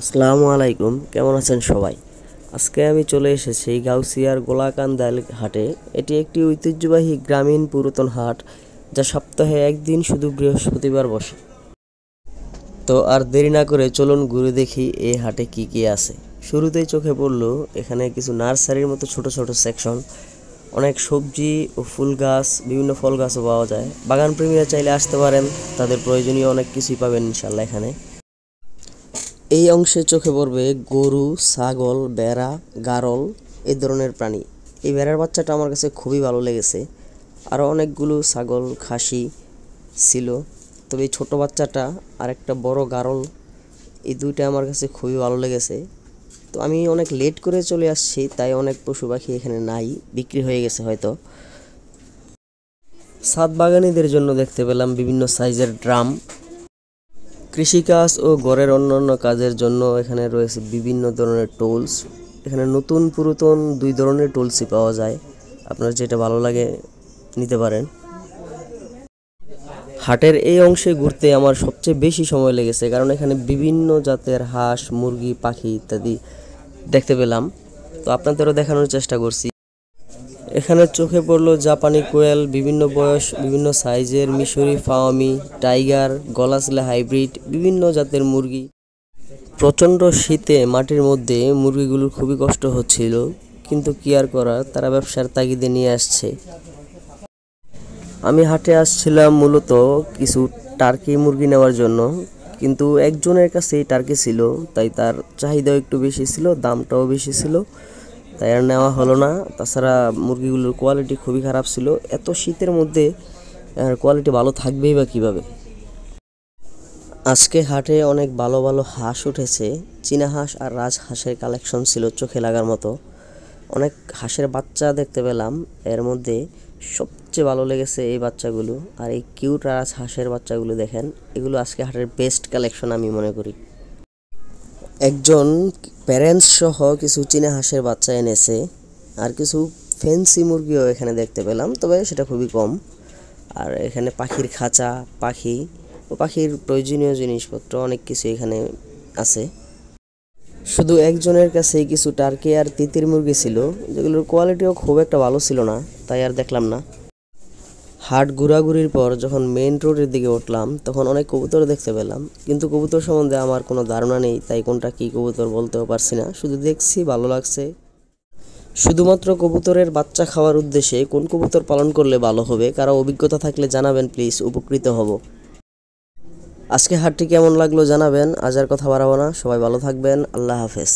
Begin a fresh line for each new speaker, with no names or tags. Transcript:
আসসালামু আলাইকুম, কেমন আছেন সবাই? আজকে আমি চলে এসেছি গাউসিয়ার গোলাকান্দাল হাটে। এটি একটি ঐতিহ্যবাহী গ্রামীণ পুরাতন হাট, যা সপ্তাহে একদিন শুধু বৃহস্পতিবার বসে। তো আর দেরি না করে চলুন ঘুরে দেখি এই হাটে কি কি আছে। শুরুতেই চোখে পড়লো এখানে কিছু নার্সারির মতো ছোট ছোট সেকশন, অনেক সবজি ও ফুল গাছ, বিভিন্ন ফল গাছও পাওয়া যায়। বাগান প্রেমীরা চাইলে আসতে পারেন, তাদের প্রয়োজনীয় অনেক কিছুই পাবেন ইনশাল্লাহ এখানে। এই অংশে চোখে পড়বে গরু, ছাগল, ভেড়া, গারল এই ধরনের প্রাণী। এই ভেড়ার বাচ্চাটা আমার কাছে খুবই ভালো লেগেছে। আরও অনেকগুলো ছাগল, খাসি ছিল, তবে এই ছোটো বাচ্চাটা আর একটা বড় গারল, এই দুইটা আমার কাছে খুবই ভালো লেগেছে। তো আমি অনেক লেট করে চলে আসছি, তাই অনেক পশু পাখি এখানে নাই, বিক্রি হয়ে গেছে হয়তো। ছাদ বাগানীদের জন্য দেখতে পেলাম বিভিন্ন সাইজের ড্রাম। কৃষিকাজ ও ঘরের অন্যান্য কাজের জন্য এখানে রয়েছে বিভিন্ন ধরনের টুলস। এখানে নতুন পুরাতন দুই ধরনের টুলসই পাওয়া যায়, আপনার যেটা ভালো লাগে নিতে পারেন। হাটের এই অংশে ঘুরতে আমার সবচেয়ে বেশি সময় লেগেছে, কারণ এখানে বিভিন্ন জাতের হাঁস, মুরগি, পাখি ইত্যাদি দেখতে পেলাম। তো আপনাদেরও দেখানোর চেষ্টা করছি। এখানে চোখে পড়লো জাপানি কোয়েল, বিভিন্ন বয়স, বিভিন্ন সাইজের, মিশরি ফাওয়ামি, টাইগার, গলাচিলা হাইব্রিড, বিভিন্ন জাতের মুরগি। প্রচণ্ড শীতে মাটির মধ্যে মুরগিগুলোর খুবই কষ্ট হচ্ছিল, কিন্তু কি আর করার, তারা ব্যবসার তাগিদে নিয়ে আসছে। আমি হাটে আসছিলাম মূলত কিছু টার্কি মুরগি নেওয়ার জন্য, কিন্তু একজনের কাছেই টার্কি ছিল, তাই তার চাহিদাও একটু বেশি ছিল, দামটাও বেশি ছিল, তাই আর নেওয়া হলো না। তাছাড়া মুরগিগুলোর কোয়ালিটি খুবই খারাপ ছিল। এত শীতের মধ্যে কোয়ালিটি ভালো থাকবেই বা কীভাবে। আজকে হাটে অনেক ভালো ভালো হাঁস উঠেছে। চীনা হাঁস আর রাজহাঁসের কালেকশন ছিল চোখে লাগার মতো। অনেক হাঁসের বাচ্চা দেখতে পেলাম, এর মধ্যে সবচেয়ে ভালো লেগেছে এই বাচ্চাগুলো। আর এই কিউট রাজহাঁসের বাচ্চাগুলো দেখেন, এগুলো আজকে হাটের বেস্ট কালেকশন আমি মনে করি। একজন প্যারেন্টস সহ কিছু চীনা হাঁসের বাচ্চা এনেছে, আর কিছু ফ্যান্সি মুরগিও এখানে দেখতে পেলাম, তবে সেটা খুবই কম। আর এখানে পাখির খাঁচা, পাখি ও পাখির প্রয়োজনীয় জিনিসপত্র অনেক কিছু এখানে আছে। শুধু একজনের কাছেই কিছু টার্কি আর তিতির মুরগি ছিল, যেগুলোর কোয়ালিটিও খুব একটা ভালো ছিল না, তাই আর দেখলাম না। হাট ঘোরাঘুরির পর যখন মেইন রোডের দিকে উঠলাম, তখন অনেক কবুতর দেখতে পেলাম, কিন্তু কবুতর সম্বন্ধে আমার কোনো ধারণা নেই, তাই কোনটা কী কবুতর বলতেও পারছি না। শুধু দেখছি, ভালো লাগছে। শুধুমাত্র কবুতরের বাচ্চা খাওয়ার উদ্দেশ্যে কোন কবুতর পালন করলে ভালো হবে, কারো অভিজ্ঞতা থাকলে জানাবেন প্লিজ, উপকৃত হব। আজকে হাটটি কেমন লাগলো জানাবেন। আজ আর কথা বাড়াবো না, সবাই ভালো থাকবেন, আল্লাহ হাফেজ।